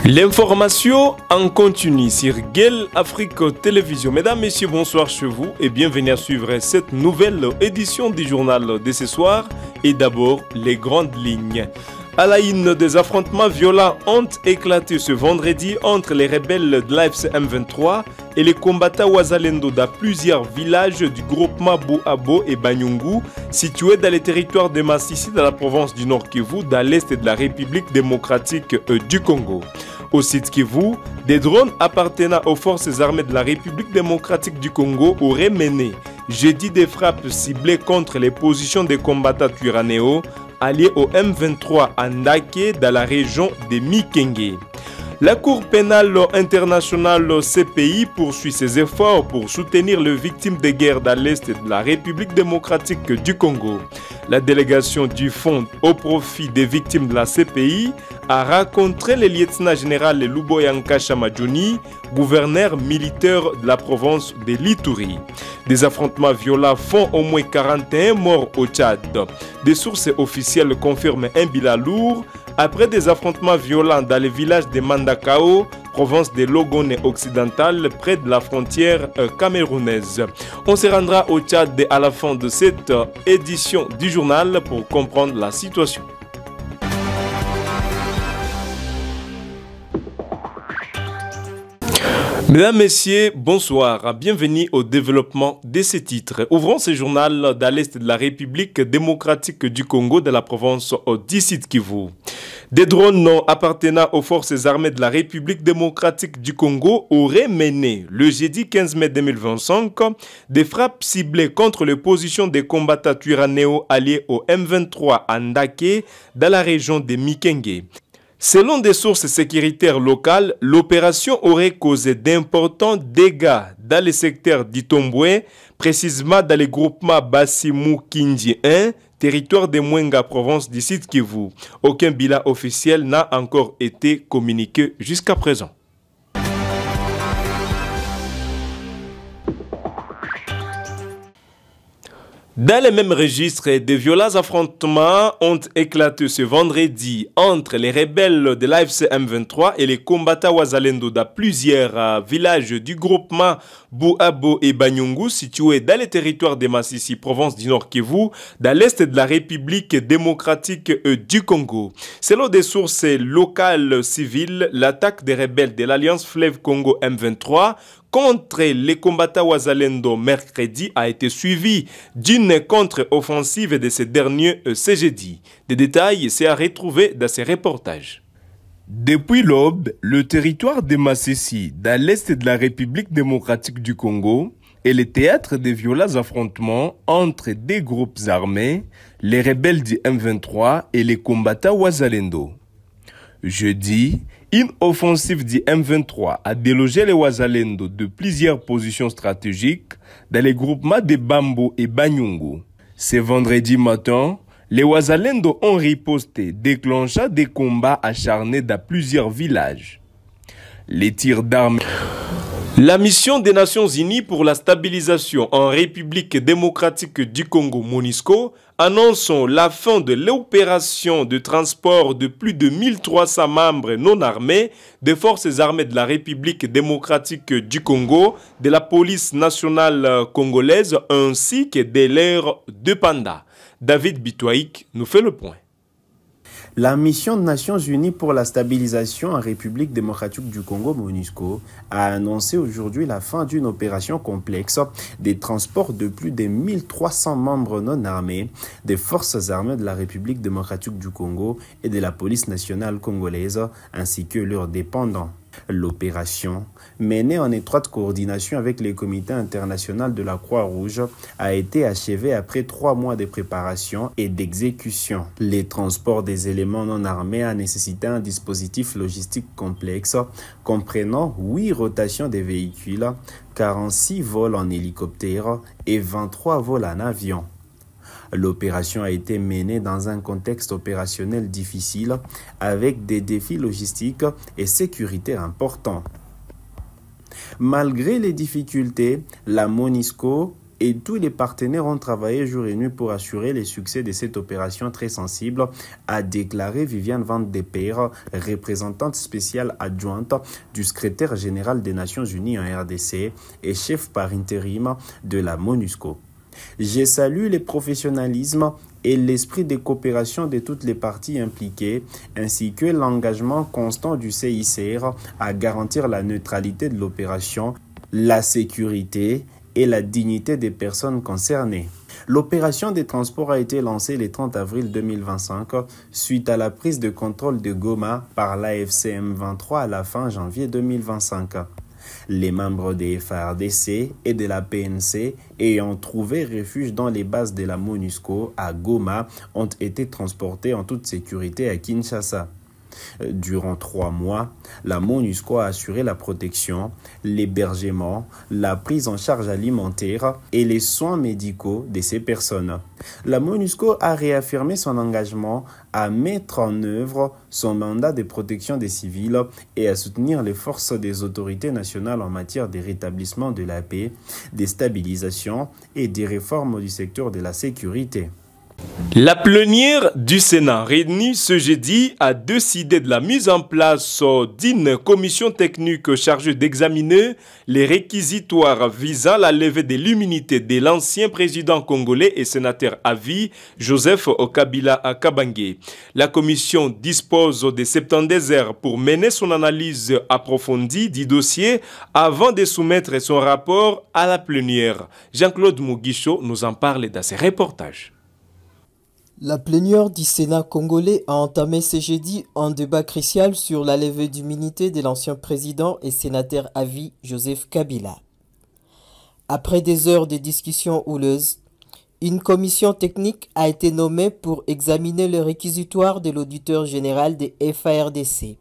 L'information en continu sur Guel Afrique Télévision. Mesdames, Messieurs, bonsoir chez vous et bienvenue à suivre cette nouvelle édition du journal de ce soir. Et d'abord, les grandes lignes. À la une, des affrontements violents ont éclaté ce vendredi entre les rebelles de l'AFC M23 et les combattants Wazalendo dans plusieurs villages du groupement Bouabo et Banyungu, situés dans les territoires de Massissi, dans la province du Nord Kivu, dans l'est de la République démocratique du Congo. Au site Kivu, des drones appartenant aux forces armées de la République démocratique du Congo auraient mené jeudi des frappes ciblées contre les positions des combattants Twiranéo alliés au M23 à Ndake dans la région de Mikenge. La Cour pénale internationale CPI poursuit ses efforts pour soutenir les victimes de guerre dans l'Est de la République démocratique du Congo. La délégation du Fonds au profit des victimes de la CPI a rencontré le lieutenant-général Luboyanka Chamadjouni, gouverneur militaire de la province de l'Ituri. Des affrontements violents font au moins 41 morts au Tchad. Des sources officielles confirment un bilan lourd après des affrontements violents dans le village de Mandakao, province de Logone occidentale, près de la frontière camerounaise. On se rendra au Tchad à la fin de cette édition du journal pour comprendre la situation. Mesdames, Messieurs, bonsoir. Bienvenue au développement de ces titres. Ouvrons ce journal dans l'est de la République démocratique du Congo, de la province du Sud Kivu. Des drones appartenant aux forces armées de la République démocratique du Congo auraient mené le jeudi 15 mai 2025 des frappes ciblées contre les positions des combattants Twiranéo alliés au M23 à Ndake dans la région de Mikenge. Selon des sources sécuritaires locales, l'opération aurait causé d'importants dégâts dans le secteur d'Itombwe, précisément dans le groupement Bassimu Kinji 1, territoire de Mwenga, province du Sud Kivu. Aucun bilan officiel n'a encore été communiqué jusqu'à présent. Dans les mêmes registres, de violents affrontements ont éclaté ce vendredi entre les rebelles de l'AFC M23 et les combattants Wazalendo dans plusieurs villages du groupement Bouabo et Banyungu, situés dans les territoires de Massissi, province du Nord Kivu, dans l'est de la République démocratique du Congo. Selon des sources locales civiles, l'attaque des rebelles de l'Alliance Fleuve Congo M23 contre les combattants Wazalendo mercredi a été suivi d'une contre-offensive de ces derniers ce jeudi. Des détails sont à retrouver dans ces reportages. Depuis l'aube, le territoire de Massissi, dans l'est de la République démocratique du Congo, est le théâtre de violents affrontements entre des groupes armés, les rebelles du M23 et les combattants Wazalendo. Jeudi, une offensive du M23 a délogé les Wazalendo de plusieurs positions stratégiques dans les groupements de Bambo et Banyungu. Ce vendredi matin, les Wazalendo ont riposté, déclenchant des combats acharnés dans plusieurs villages. Les tirs d'armes. La mission des Nations Unies pour la stabilisation en République démocratique du Congo, MONUSCO, annonce la fin de l'opération de transport de plus de 1300 membres non armés des forces armées de la République démocratique du Congo, de la police nationale congolaise ainsi que de l'air de Panda. David Bitouaïk nous fait le point. La mission des Nations Unies pour la stabilisation en République démocratique du Congo, MONUSCO, a annoncé aujourd'hui la fin d'une opération complexe des transports de plus de 1300 membres non armés des forces armées de la République démocratique du Congo et de la police nationale congolaise, ainsi que leurs dépendants. L'opération, menée en étroite coordination avec le Comité international de la Croix-Rouge, a été achevée après 3 mois de préparation et d'exécution. Les transports des éléments non armés a nécessité un dispositif logistique complexe comprenant 8 rotations de véhicules, 46 vols en hélicoptère et 23 vols en avion. L'opération a été menée dans un contexte opérationnel difficile avec des défis logistiques et sécuritaires importants. Malgré les difficultés, la MONUSCO et tous les partenaires ont travaillé jour et nuit pour assurer le succès de cette opération très sensible, a déclaré Viviane Van de Peer, représentante spéciale adjointe du secrétaire général des Nations Unies en RDC et chef par intérim de la MONUSCO. Je salue le professionnalisme et l'esprit de coopération de toutes les parties impliquées, ainsi que l'engagement constant du CICR à garantir la neutralité de l'opération, la sécurité et la dignité des personnes concernées. L'opération des transports a été lancée le 30 avril 2025 suite à la prise de contrôle de Goma par l'AFC M23 à la fin janvier 2025. Les membres des FARDC et de la PNC ayant trouvé refuge dans les bases de la MONUSCO à Goma ont été transportés en toute sécurité à Kinshasa. Durant 3 mois, la MONUSCO a assuré la protection, l'hébergement, la prise en charge alimentaire et les soins médicaux de ces personnes. La MONUSCO a réaffirmé son engagement à mettre en œuvre son mandat de protection des civils et à soutenir les forces des autorités nationales en matière de rétablissement de la paix, des stabilisations et des réformes du secteur de la sécurité. La plénière du Sénat réunie ce jeudi a décidé de la mise en place d'une commission technique chargée d'examiner les réquisitoires visant la levée de l'immunité de l'ancien président congolais et sénateur à vie Joseph Kabila Kabange. La commission dispose de 70 heures pour mener son analyse approfondie du dossier avant de soumettre son rapport à la plénière. Jean-Claude Mugisho nous en parle dans ses reportages. La plénière du Sénat congolais a entamé ce jeudi un débat crucial sur la levée d'immunité de l'ancien président et sénateur à vie Joseph Kabila. Après des heures de discussions houleuses, une commission technique a été nommée pour examiner le réquisitoire de l'auditeur général des FARDC,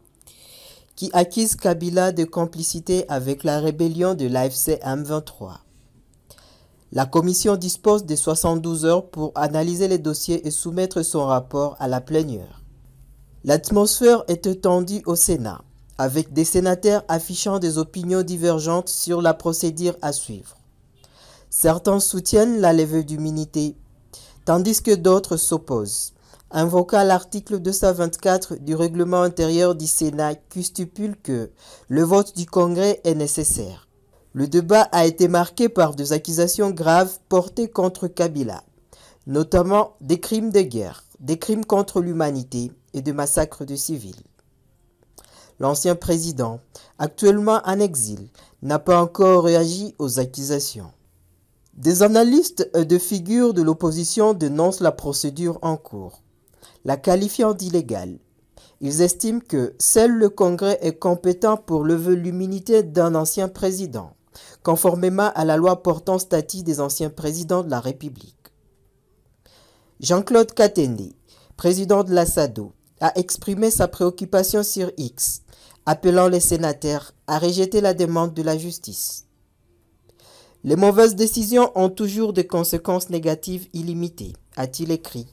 qui accuse Kabila de complicité avec la rébellion de l'AFC M23. La commission dispose de 72 heures pour analyser les dossiers et soumettre son rapport à la plénière. L'atmosphère était tendue au Sénat, avec des sénateurs affichant des opinions divergentes sur la procédure à suivre. Certains soutiennent la levée d'immunité, tandis que d'autres s'opposent, invoquant l'article 224 du règlement intérieur du Sénat qui stipule que le vote du Congrès est nécessaire. Le débat a été marqué par des accusations graves portées contre Kabila, notamment des crimes de guerre, des crimes contre l'humanité et des massacres de civils. L'ancien président, actuellement en exil, n'a pas encore réagi aux accusations. Des analystes et des figures de l'opposition dénoncent la procédure en cours, la qualifiant d'illégale. Ils estiment que seul le Congrès est compétent pour lever l'immunité d'un ancien président, conformément à la loi portant statut des anciens présidents de la République. Jean-Claude Katende, président de la SADO, a exprimé sa préoccupation sur X, appelant les sénateurs à rejeter la demande de la justice. Les mauvaises décisions ont toujours des conséquences négatives illimitées, a-t-il écrit,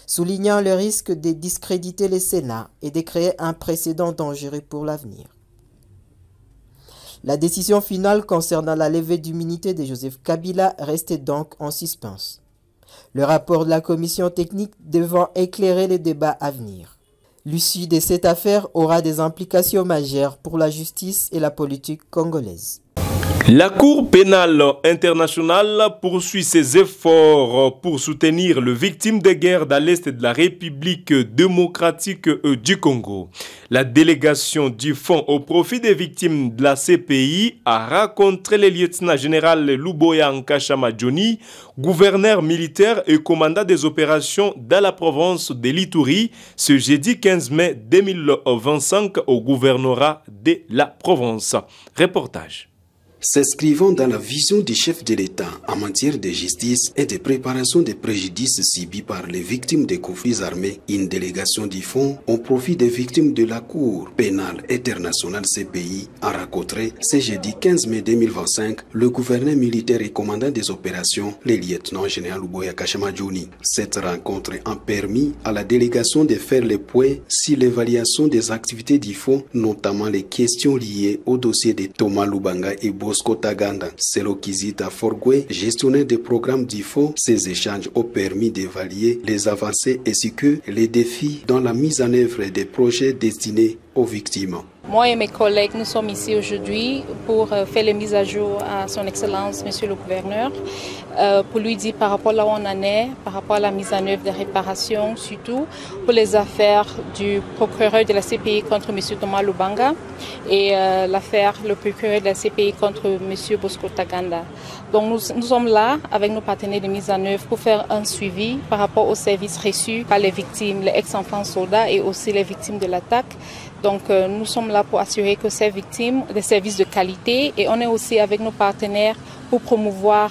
soulignant le risque de discréditer le Sénat et de créer un précédent dangereux pour l'avenir. La décision finale concernant la levée d'immunité de Joseph Kabila restait donc en suspens. Le rapport de la commission technique devant éclairer les débats à venir. L'issue de cette affaire aura des implications majeures pour la justice et la politique congolaise. La Cour pénale internationale poursuit ses efforts pour soutenir les victimes de guerre dans l'Est de la République démocratique du Congo. La délégation du Fonds au profit des victimes de la CPI a rencontré le lieutenant-général Luboya Nkashama Johnny, gouverneur militaire et commandant des opérations dans la province de l'Ituri, ce jeudi 15 mai 2025 au gouvernorat de la province. Reportage. S'inscrivant dans la vision du chef de l'État en matière de justice et de préparation des préjudices subis par les victimes des conflits armés, une délégation du Fonds au profit des victimes de la Cour pénale internationale CPI a rencontré ce jeudi 15 mai 2025 le gouverneur militaire et commandant des opérations, le lieutenant-général Luboya Nkashama Johnny. Cette rencontre a permis à la délégation de faire le point sur l'évaluation des activités du Fonds, notamment les questions liées au dossier de Thomas Lubanga et Boss Bosco Taganda. Selon Kizita Forgwe, gestionnaire des programmes du fonds, ces échanges ont permis d'évaluer les avancées ainsi que les défis dans la mise en œuvre des projets destinés aux victimes. Moi et mes collègues, nous sommes ici aujourd'hui pour faire les mises à jour à son Excellence, Monsieur le Gouverneur, pour lui dire par rapport à là où on en est, par rapport à la mise en œuvre des réparations, surtout pour les affaires du procureur de la CPI contre Monsieur Thomas Lubanga et l'affaire le procureur de la CPI contre Monsieur Bosco Taganda. Donc nous sommes là avec nos partenaires de mise en œuvre pour faire un suivi par rapport aux services reçus par les victimes, les ex-enfants soldats et aussi les victimes de l'attaque. Donc nous sommes là pour assurer que ces victimes des services de qualité et on est aussi avec nos partenaires pour promouvoir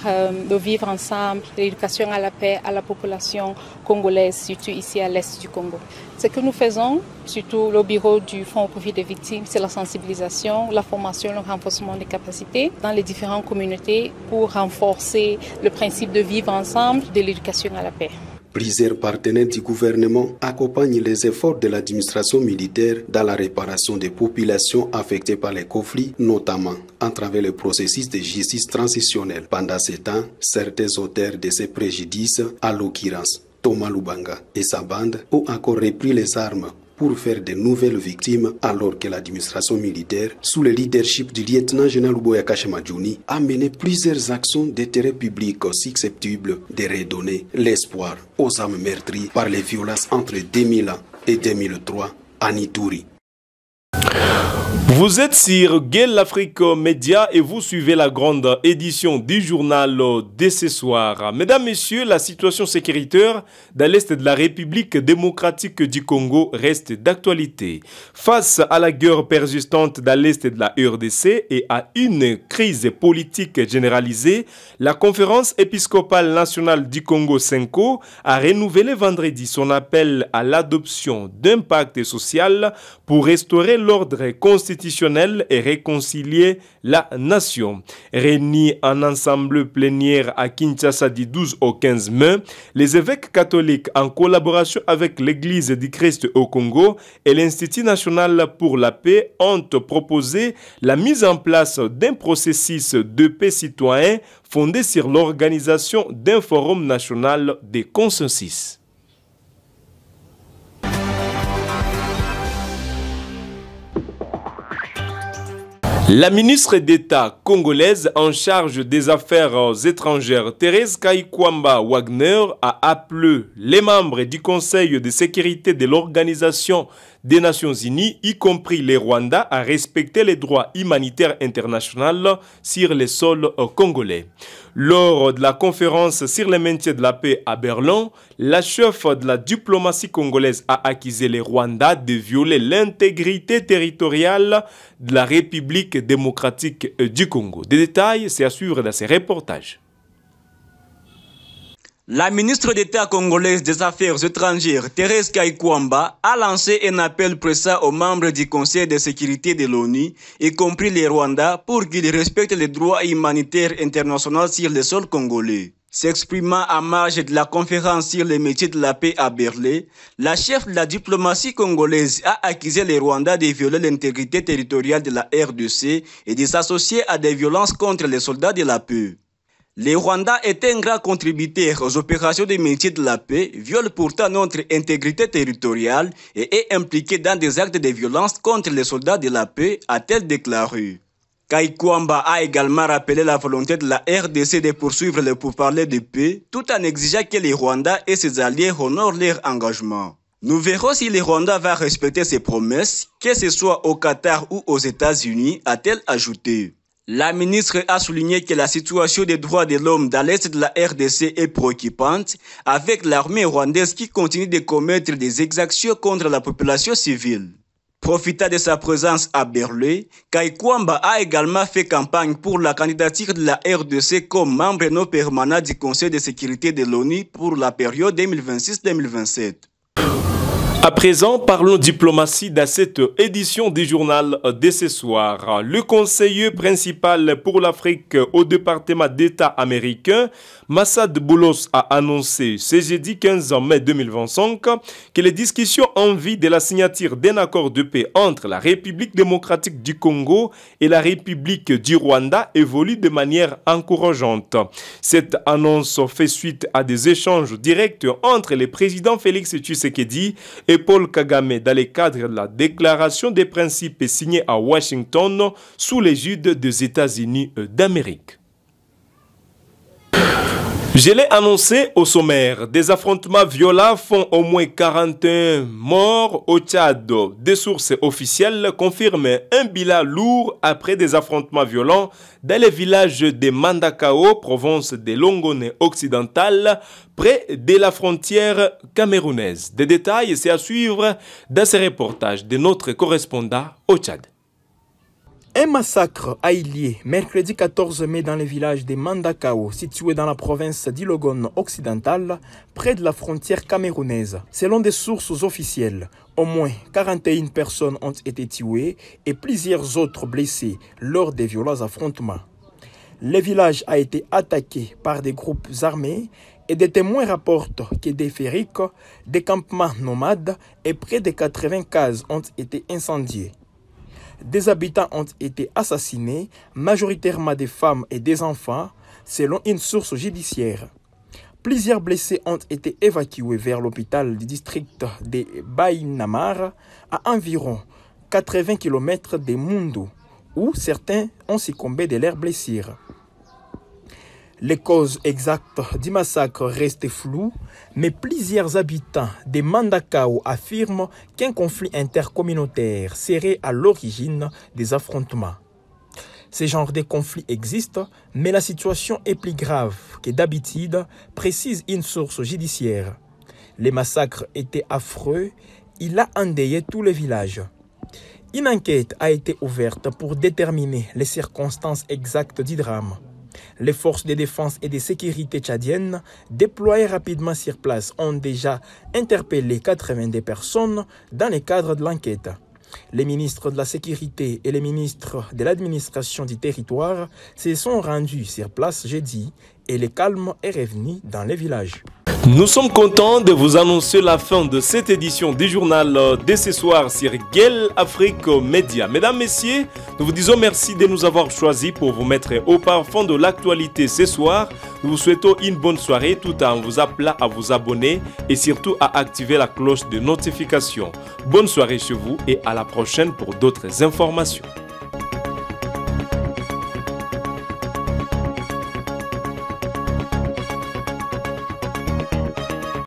le vivre ensemble, l'éducation à la paix à la population congolaise, surtout ici à l'est du Congo. Ce que nous faisons, surtout le bureau du Fonds au profit des victimes, c'est la sensibilisation, la formation, le renforcement des capacités dans les différentes communautés pour renforcer le principe de vivre ensemble, de l'éducation à la paix. Plusieurs partenaires du gouvernement accompagnent les efforts de l'administration militaire dans la réparation des populations affectées par les conflits, notamment à travers le processus de justice transitionnelle. Pendant ce temps, certains auteurs de ces préjudices, à l'occurrence Thomas Lubanga et sa bande, ont encore repris les armes pour faire de nouvelles victimes, alors que l'administration militaire, sous le leadership du lieutenant-général Uboya Kashema-Djouni, a mené plusieurs actions d'intérêt public susceptibles de redonner l'espoir aux âmes meurtries par les violences entre 2000 et 2003 à Ituri. Vous êtes sur Gueule Afrique Média et vous suivez la grande édition du journal de ce soir. Mesdames, Messieurs, la situation sécuritaire dans l'Est de la République démocratique du Congo reste d'actualité. Face à la guerre persistante dans l'Est de la RDC et à une crise politique généralisée, la conférence épiscopale nationale du Congo, CENCO, a renouvelé vendredi son appel à l'adoption d'un pacte social pour restaurer l'ordre constitutionnel et réconcilier la nation. Réunis en ensemble plénière à Kinshasa du 12 au 15 mai, les évêques catholiques en collaboration avec l'Église du Christ au Congo et l'Institut national pour la paix ont proposé la mise en place d'un processus de paix citoyen fondé sur l'organisation d'un forum national de consensus. La ministre d'État congolaise en charge des affaires étrangères, Thérèse Kaikwamba Wagner, a appelé les membres du Conseil de sécurité de l'Organisation des Nations Unies, y compris les Rwandais, à respecter les droits humanitaires internationaux sur les sols congolais. Lors de la conférence sur le maintien de la paix à Berlin, la chef de la diplomatie congolaise a accusé les Rwandais de violer l'intégrité territoriale de la République démocratique du Congo. Des détails, c'est à suivre dans ces reportages. La ministre d'État congolaise des Affaires étrangères, Thérèse Kaikwamba, a lancé un appel pressant aux membres du Conseil de sécurité de l'ONU, y compris les Rwandais, pour qu'ils respectent les droits humanitaires internationaux sur le sol congolais. S'exprimant à marge de la conférence sur les métiers de la paix à Berlin, la chef de la diplomatie congolaise a accusé les Rwandais de violer l'intégrité territoriale de la RDC et de s'associer à des violences contre les soldats de la paix. Les Rwandais étant un grand contributeur aux opérations des métiers de la paix, violent pourtant notre intégrité territoriale et est impliqué dans des actes de violence contre les soldats de la paix, a-t-elle déclaré. Kaikwamba a également rappelé la volonté de la RDC de poursuivre le pourparlers de paix, tout en exigeant que les Rwandais et ses alliés honorent leur engagement. Nous verrons si les Rwandais vont respecter ses promesses, que ce soit au Qatar ou aux États-Unis, a-t-elle ajouté. La ministre a souligné que la situation des droits de l'homme dans l'est de la RDC est préoccupante, avec l'armée rwandaise qui continue de commettre des exactions contre la population civile. Profitant de sa présence à Berlin, Kaikwamba a également fait campagne pour la candidature de la RDC comme membre non permanent du Conseil de sécurité de l'ONU pour la période 2026-2027. À présent, parlons diplomatie dans cette édition du journal de ce soir. Le conseiller principal pour l'Afrique au département d'État américain, Massad Boulos, a annoncé ce jeudi 15 mai 2025 que les discussions en vue de la signature d'un accord de paix entre la République démocratique du Congo et la République du Rwanda évoluent de manière encourageante. Cette annonce fait suite à des échanges directs entre les présidents Félix Tshisekedi et Paul Kagame dans le cadre de la déclaration des principes signée à Washington sous l'égide des États-Unis d'Amérique. Je l'ai annoncé au sommaire, des affrontements violents font au moins 41 morts au Tchad. Des sources officielles confirment un bilan lourd après des affrontements violents dans le village de Mandakao, province de Longone occidentale, près de la frontière camerounaise. Des détails, c'est à suivre dans ce reportage de notre correspondant au Tchad. Un massacre a eu lieu mercredi 14 mai dans le village de Mandakao, situé dans la province d'Ilogone occidentale, près de la frontière camerounaise. Selon des sources officielles, au moins 41 personnes ont été tuées et plusieurs autres blessées lors des violents affrontements. Le village a été attaqué par des groupes armés et des témoins rapportent que des ferriques, des campements nomades et près de 80 cases ont été incendiées. Des habitants ont été assassinés, majoritairement des femmes et des enfants, selon une source judiciaire. Plusieurs blessés ont été évacués vers l'hôpital du district de Baïnamar, à environ 80 km de Mundu, où certains ont succombé de leurs blessures. Les causes exactes du massacre restent floues, mais plusieurs habitants de Mandakao affirment qu'un conflit intercommunautaire serait à l'origine des affrontements. Ce genre de conflit existe, mais la situation est plus grave que d'habitude, précise une source judiciaire. Les massacres étaient affreux, il a endeuillé tout le village. Une enquête a été ouverte pour déterminer les circonstances exactes du drame. Les forces de défense et de sécurité tchadiennes, déployées rapidement sur place, ont déjà interpellé 82 personnes dans le cadre de l'enquête. Les ministres de la Sécurité et les ministres de l'administration du territoire se sont rendus sur place jeudi et le calme est revenu dans les villages. Nous sommes contents de vous annoncer la fin de cette édition du journal de ce soir sur Guel Afrique Média. Mesdames, Messieurs, nous vous disons merci de nous avoir choisis pour vous mettre au parfum de l'actualité ce soir. Nous vous souhaitons une bonne soirée tout en vous appelant à vous abonner et surtout à activer la cloche de notification. Bonne soirée chez vous et à la prochaine pour d'autres informations.